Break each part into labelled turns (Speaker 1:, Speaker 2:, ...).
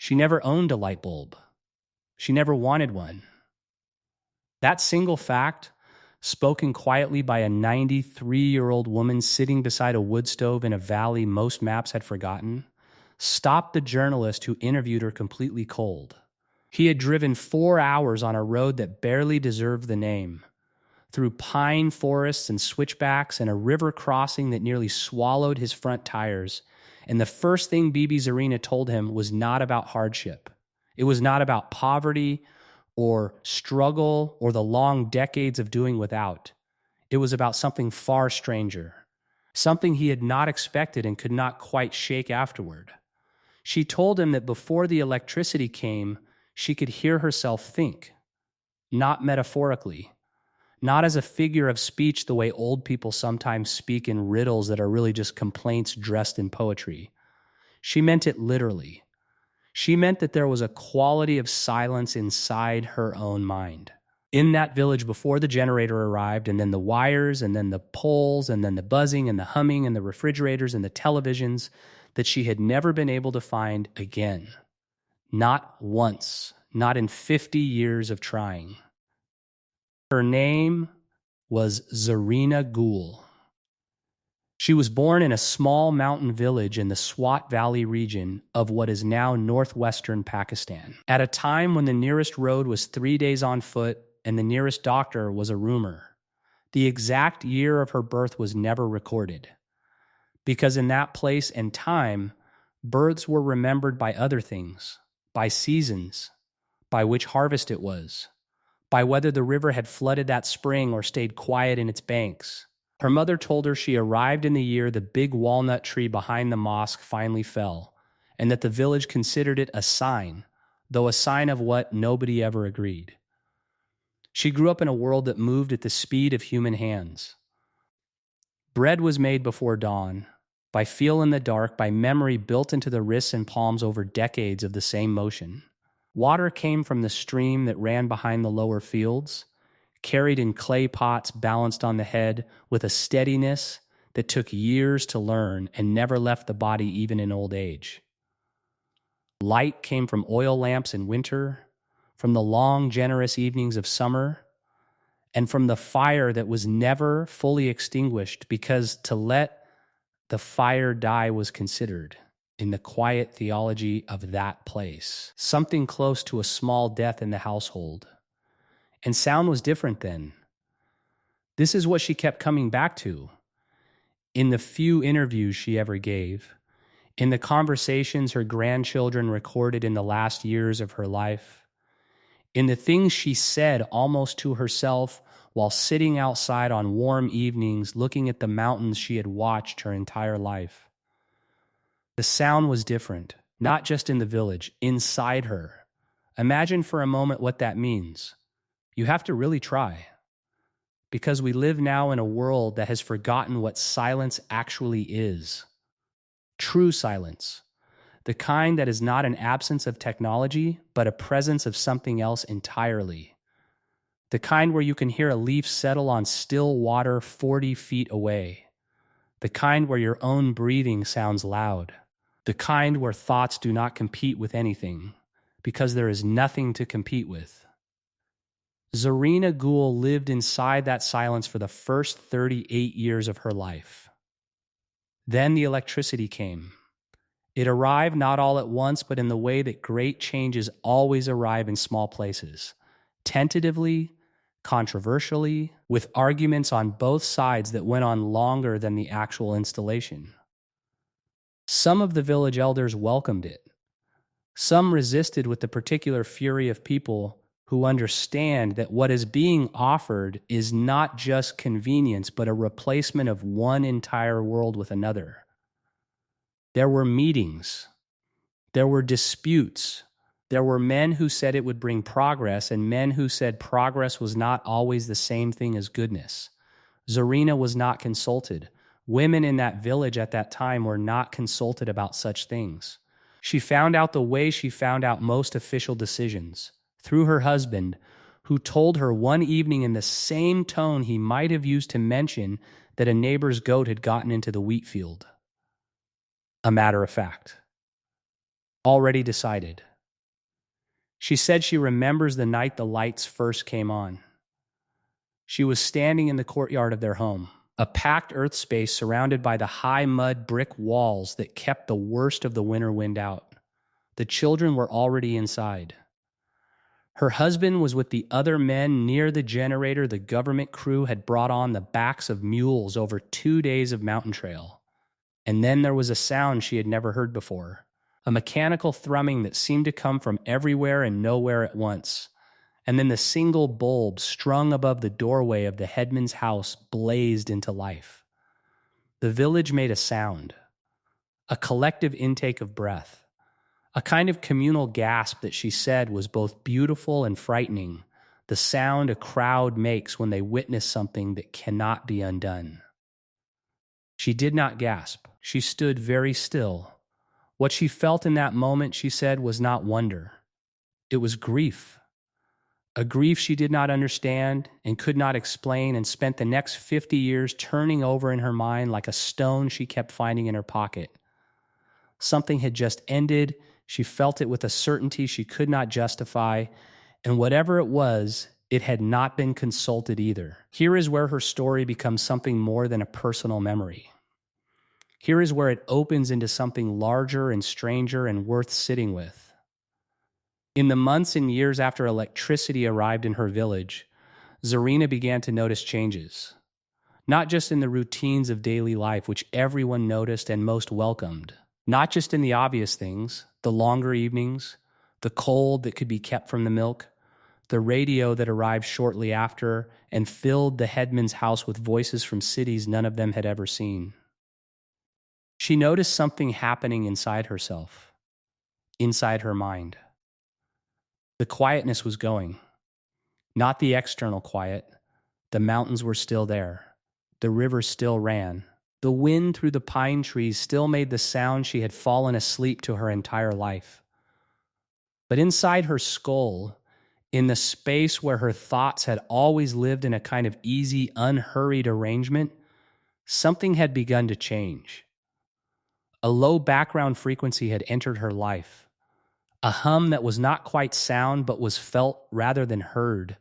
Speaker 1: She never owned a light bulb. She never wanted one. That single fact, spoken quietly by a 93-year-old woman sitting beside a wood stove in a valley most maps had forgotten, stopped the journalist who interviewed her completely cold. He had driven 4 hours on a road that barely deserved the name, through pine forests and switchbacks and a river crossing that nearly swallowed his front tires. And the first thing Bibi Zarina told him was not about hardship. It was not about poverty or struggle or the long decades of doing without. It was about something far stranger, something he had not expected and could not quite shake afterward. She told him that before the electricity came, she could hear herself think, not metaphorically, not as a figure of speech the way old people sometimes speak in riddles that are really just complaints dressed in poetry. She meant it literally. She meant that there was a quality of silence inside her own mind. In that village before the generator arrived, and then the wires, and then the poles, and then the buzzing, and the humming, and the refrigerators, and the televisions that she had never been able to find again. Not once, not in 50 years of trying. Her name was Zarina Gul. She was born in a small mountain village in the Swat Valley region of what is now northwestern Pakistan, at a time when the nearest road was 3 days on foot and the nearest doctor was a rumor. The exact year of her birth was never recorded, because in that place and time, births were remembered by other things, by seasons, by which harvest it was, by whether the river had flooded that spring or stayed quiet in its banks. Her mother told her she arrived in the year the big walnut tree behind the mosque finally fell, and that the village considered it a sign, though a sign of what nobody ever agreed. She grew up in a world that moved at the speed of human hands. Bread was made before dawn, by feel in the dark, by memory built into the wrists and palms over decades of the same motion. Water came from the stream that ran behind the lower fields, carried in clay pots balanced on the head with a steadiness that took years to learn and never left the body even in old age. Light came from oil lamps in winter, from the long, generous evenings of summer, and from the fire that was never fully extinguished, because to let the fire die was considered, in the quiet theology of that place, something close to a small death in the household. And sound was different then. This is what she kept coming back to in the few interviews she ever gave, in the conversations her grandchildren recorded in the last years of her life, in the things she said almost to herself while sitting outside on warm evenings looking at the mountains she had watched her entire life. The sound was different, not just in the village, inside her. Imagine for a moment what that means. You have to really try, because we live now in a world that has forgotten what silence actually is. True silence, the kind that is not an absence of technology, but a presence of something else entirely. The kind where you can hear a leaf settle on still water 40 feet away. The kind where your own breathing sounds loud. The kind where thoughts do not compete with anything, because there is nothing to compete with. Zarina Gul lived inside that silence for the first 38 years of her life. Then the electricity came. It arrived not all at once, but in the way that great changes always arrive in small places, tentatively, controversially, with arguments on both sides that went on longer than the actual installation. Some of the village elders welcomed it. Some resisted with the particular fury of people who understand that what is being offered is not just convenience, but a replacement of one entire world with another. There were meetings. There were disputes. There were men who said it would bring progress, and men who said progress was not always the same thing as goodness. Zarina was not consulted. Women in that village at that time were not consulted about such things. She found out the way she found out most official decisions, through her husband, who told her one evening in the same tone he might have used to mention that a neighbor's goat had gotten into the wheat field. A matter of fact. Already decided. She said she remembers the night the lights first came on. She was standing in the courtyard of their home, a packed earth space surrounded by the high mud brick walls that kept the worst of the winter wind out. The children were already inside. Her husband was with the other men near the generator the government crew had brought on the backs of mules over 2 days of mountain trail. And then there was a sound she had never heard before, a mechanical thrumming that seemed to come from everywhere and nowhere at once. And then the single bulb strung above the doorway of the headman's house blazed into life. The village made a sound, a collective intake of breath, a kind of communal gasp that she said was both beautiful and frightening, the sound a crowd makes when they witness something that cannot be undone. She did not gasp. She stood very still. What she felt in that moment, she said, was not wonder. It was grief. A grief she did not understand and could not explain, and spent the next 50 years turning over in her mind like a stone she kept finding in her pocket. Something had just ended. She felt it with a certainty she could not justify, and whatever it was, it had not been consulted either. Here is where her story becomes something more than a personal memory. Here is where it opens into something larger and stranger and worth sitting with. In the months and years after electricity arrived in her village, Zarina began to notice changes. Not just in the routines of daily life, which everyone noticed and most welcomed. Not just in the obvious things, the longer evenings, the cold that could be kept from the milk, the radio that arrived shortly after and filled the headman's house with voices from cities none of them had ever seen. She noticed something happening inside herself, inside her mind. The quietness was going. Not the external quiet. The mountains were still there. The river still ran. The wind through the pine trees still made the sound she had fallen asleep to her entire life. But inside her skull, in the space where her thoughts had always lived in a kind of easy, unhurried arrangement, something had begun to change. A low background frequency had entered her life. A hum that was not quite sound but was felt rather than heard.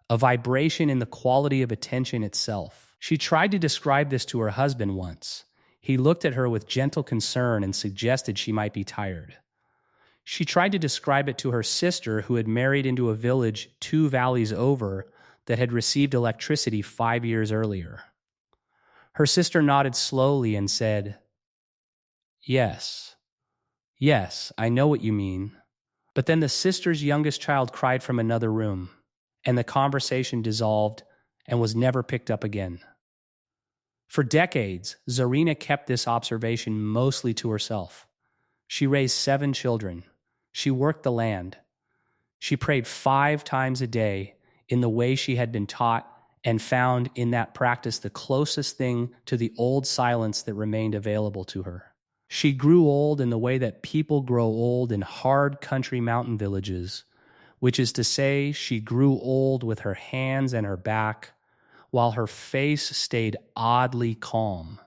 Speaker 1: A vibration in the quality of attention itself. She tried to describe this to her husband once. He looked at her with gentle concern and suggested she might be tired. She tried to describe it to her sister, who had married into a village 2 valleys over that had received electricity 5 years earlier. Her sister nodded slowly and said, Yes, I know what you mean." But then the sister's youngest child cried from another room, and the conversation dissolved and was never picked up again. For decades, Zarina kept this observation mostly to herself. She raised 7 children. She worked the land. She prayed 5 times a day in the way she had been taught, and found in that practice the closest thing to the old silence that remained available to her. She grew old in the way that people grow old in hard country mountain villages, which is to say, she grew old with her hands and her back, while her face stayed oddly calm.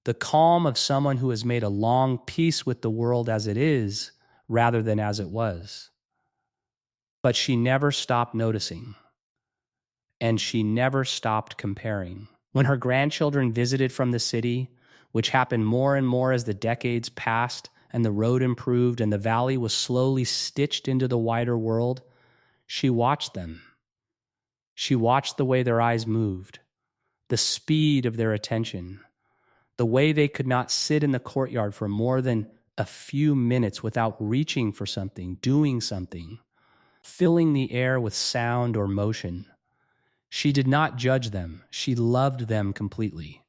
Speaker 1: The calm of someone who has made a long peace with the world as it is, rather than as it was. But she never stopped noticing, and she never stopped comparing. When her grandchildren visited from the city, which happened more and more as the decades passed and the road improved and the valley was slowly stitched into the wider world, she watched them. She watched the way their eyes moved, the speed of their attention, the way they could not sit in the courtyard for more than a few minutes without reaching for something, doing something, filling the air with sound or motion. She did not judge them. She loved them completely.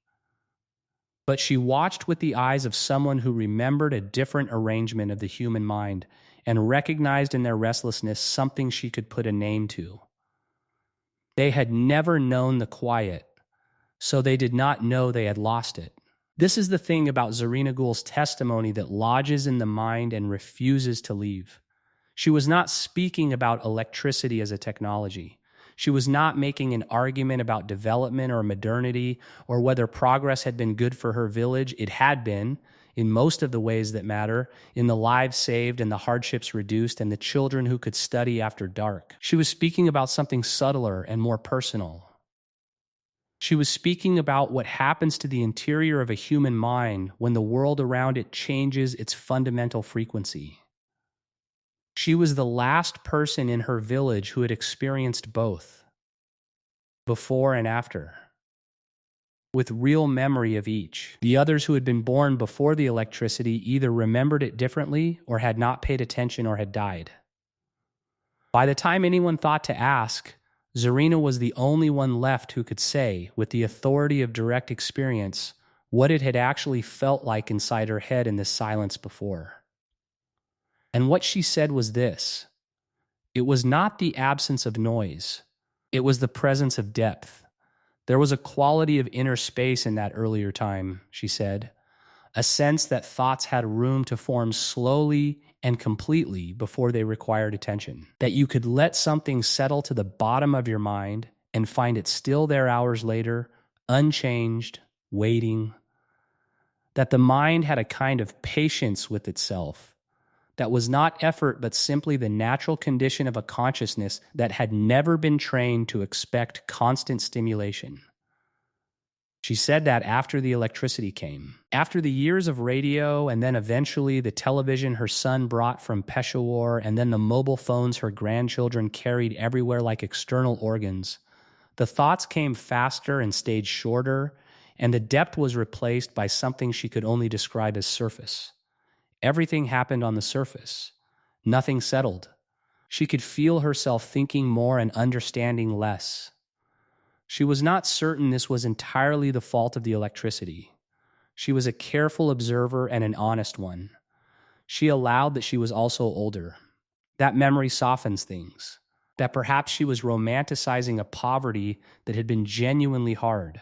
Speaker 1: But she watched with the eyes of someone who remembered a different arrangement of the human mind and recognized in their restlessness something she could put a name to. They had never known the quiet, so they did not know they had lost it. This is the thing about Zarina Gul's testimony that lodges in the mind and refuses to leave. She was not speaking about electricity as a technology. She was not making an argument about development or modernity or whether progress had been good for her village. It had been. in most of the ways that matter, in the lives saved and the hardships reduced and the children who could study after dark. She was speaking about something subtler and more personal. She was speaking about what happens to the interior of a human mind when the world around it changes its fundamental frequency. She was the last person in her village who had experienced both, before and after, with real memory of each. The others who had been born before the electricity either remembered it differently or had not paid attention or had died. By the time anyone thought to ask, Zarina was the only one left who could say, with the authority of direct experience, what it had actually felt like inside her head in this silence before. And what she said was this: it was not the absence of noise, it was the presence of depth. There was a quality of inner space in that earlier time, she said, a sense that thoughts had room to form slowly and completely before they required attention, that you could let something settle to the bottom of your mind and find it still there hours later, unchanged, waiting, that the mind had a kind of patience with itself, that was not effort but simply the natural condition of a consciousness that had never been trained to expect constant stimulation. She said that after the electricity came, after the years of radio and then eventually the television her son brought from Peshawar and then the mobile phones her grandchildren carried everywhere like external organs, the thoughts came faster and stayed shorter, and the depth was replaced by something she could only describe as surface. Everything happened on the surface. Nothing settled. She could feel herself thinking more and understanding less. She was not certain this was entirely the fault of the electricity. She was a careful observer and an honest one. She allowed that she was also older. That memory softens things. That perhaps she was romanticizing a poverty that had been genuinely hard.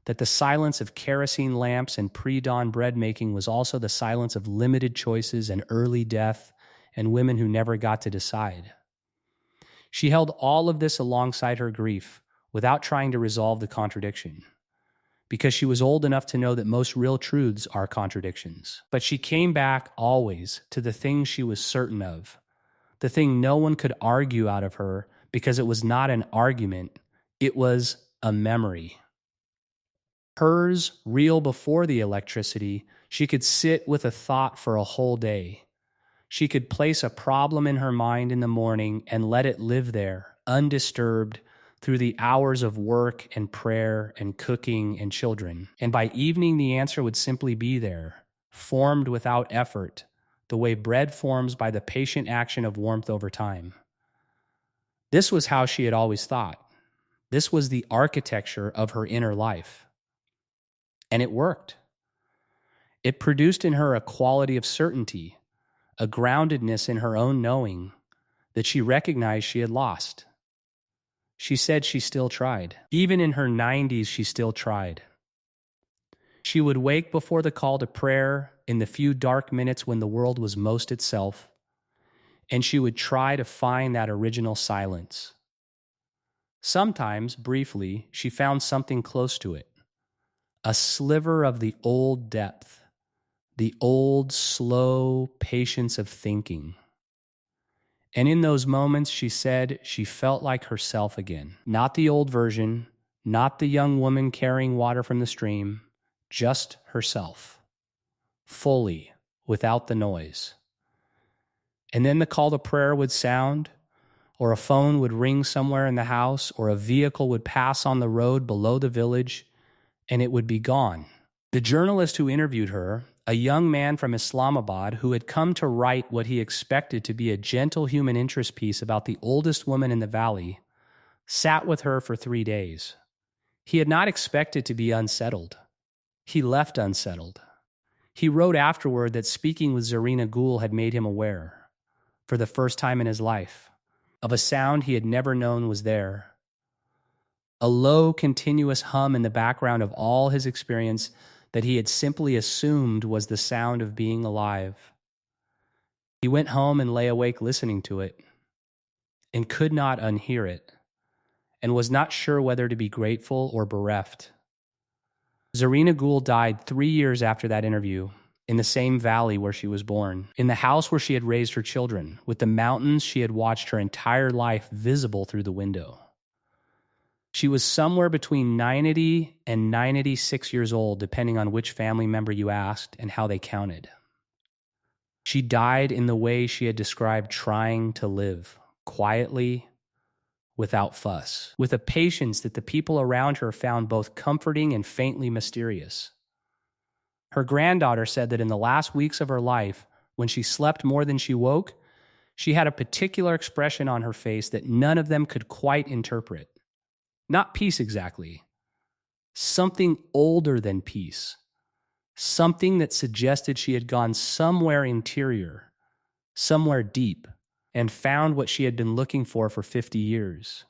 Speaker 1: That the silence of kerosene lamps and pre-dawn bread making was also the silence of limited choices and early death and women who never got to decide. She held all of this alongside her grief without trying to resolve the contradiction, because she was old enough to know that most real truths are contradictions. But she came back always to the thing she was certain of, the thing no one could argue out of her because it was not an argument, it was a memory. Hers, real before the electricity, she could sit with a thought for a whole day. She could place a problem in her mind in the morning and let it live there, undisturbed, through the hours of work and prayer and cooking and children. And by evening, the answer would simply be there, formed without effort, the way bread forms by the patient action of warmth over time. This was how she had always thought. This was the architecture of her inner life. And it worked. It produced in her a quality of certainty, a groundedness in her own knowing that she recognized she had lost. She said she still tried. Even in her 90s, she still tried. She would wake before the call to prayer in the few dark minutes when the world was most itself, and she would try to find that original silence. Sometimes, briefly, she found something close to it, a sliver of the old depth, the old, slow patience of thinking. And in those moments, she said she felt like herself again. Not the old version, not the young woman carrying water from the stream, just herself, fully, without the noise. And then the call to prayer would sound, or a phone would ring somewhere in the house, or a vehicle would pass on the road below the village, and it would be gone. The journalist who interviewed her, a young man from Islamabad who had come to write what he expected to be a gentle human interest piece about the oldest woman in the valley, sat with her for 3 days. He had not expected to be unsettled. He left unsettled. He wrote afterward that speaking with Zarina Gul had made him aware, for the first time in his life, of a sound he had never known was there. A low, continuous hum in the background of all his experience that he had simply assumed was the sound of being alive. He went home and lay awake listening to it, and could not unhear it, and was not sure whether to be grateful or bereft. Zarina Gul died 3 years after that interview, in the same valley where she was born, in the house where she had raised her children, with the mountains she had watched her entire life visible through the window. She was somewhere between 90 and 96 years old, depending on which family member you asked and how they counted. She died in the way she had described trying to live, quietly, without fuss, with a patience that the people around her found both comforting and faintly mysterious. Her granddaughter said that in the last weeks of her life, when she slept more than she woke, she had a particular expression on her face that none of them could quite interpret. Not peace exactly. Something older than peace. Something that suggested she had gone somewhere interior, somewhere deep, and found what she had been looking for 50 years.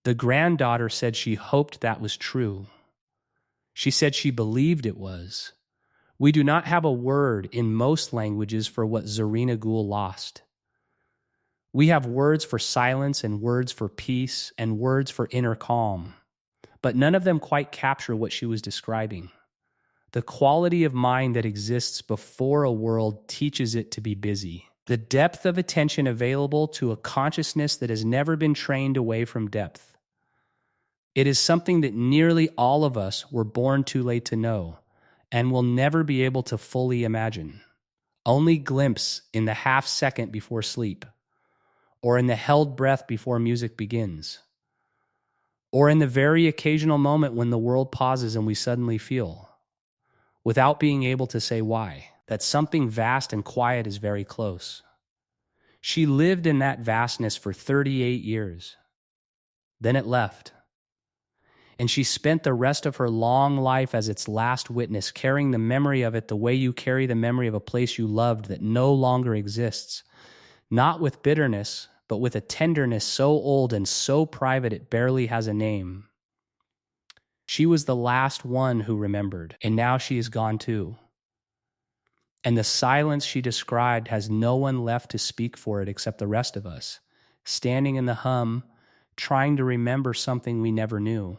Speaker 1: The granddaughter said she hoped that was true. She said she believed it was. We do not have a word in most languages for what Zarina Gul lost. We have words for silence and words for peace and words for inner calm, but none of them quite capture what she was describing. The quality of mind that exists before a world teaches it to be busy. The depth of attention available to a consciousness that has never been trained away from depth. It is something that nearly all of us were born too late to know and will never be able to fully imagine. Only glimpse in the half second before sleep, or in the held breath before music begins, or in the very occasional moment when the world pauses and we suddenly feel, without being able to say why, that something vast and quiet is very close. She lived in that vastness for 38 years. Then it left. And she spent the rest of her long life as its last witness, carrying the memory of it the way you carry the memory of a place you loved that no longer exists, not with bitterness, but with a tenderness so old and so private it barely has a name. She was the last one who remembered, and now she is gone too. And the silence she described has no one left to speak for it except the rest of us, standing in the hum, trying to remember something we never knew.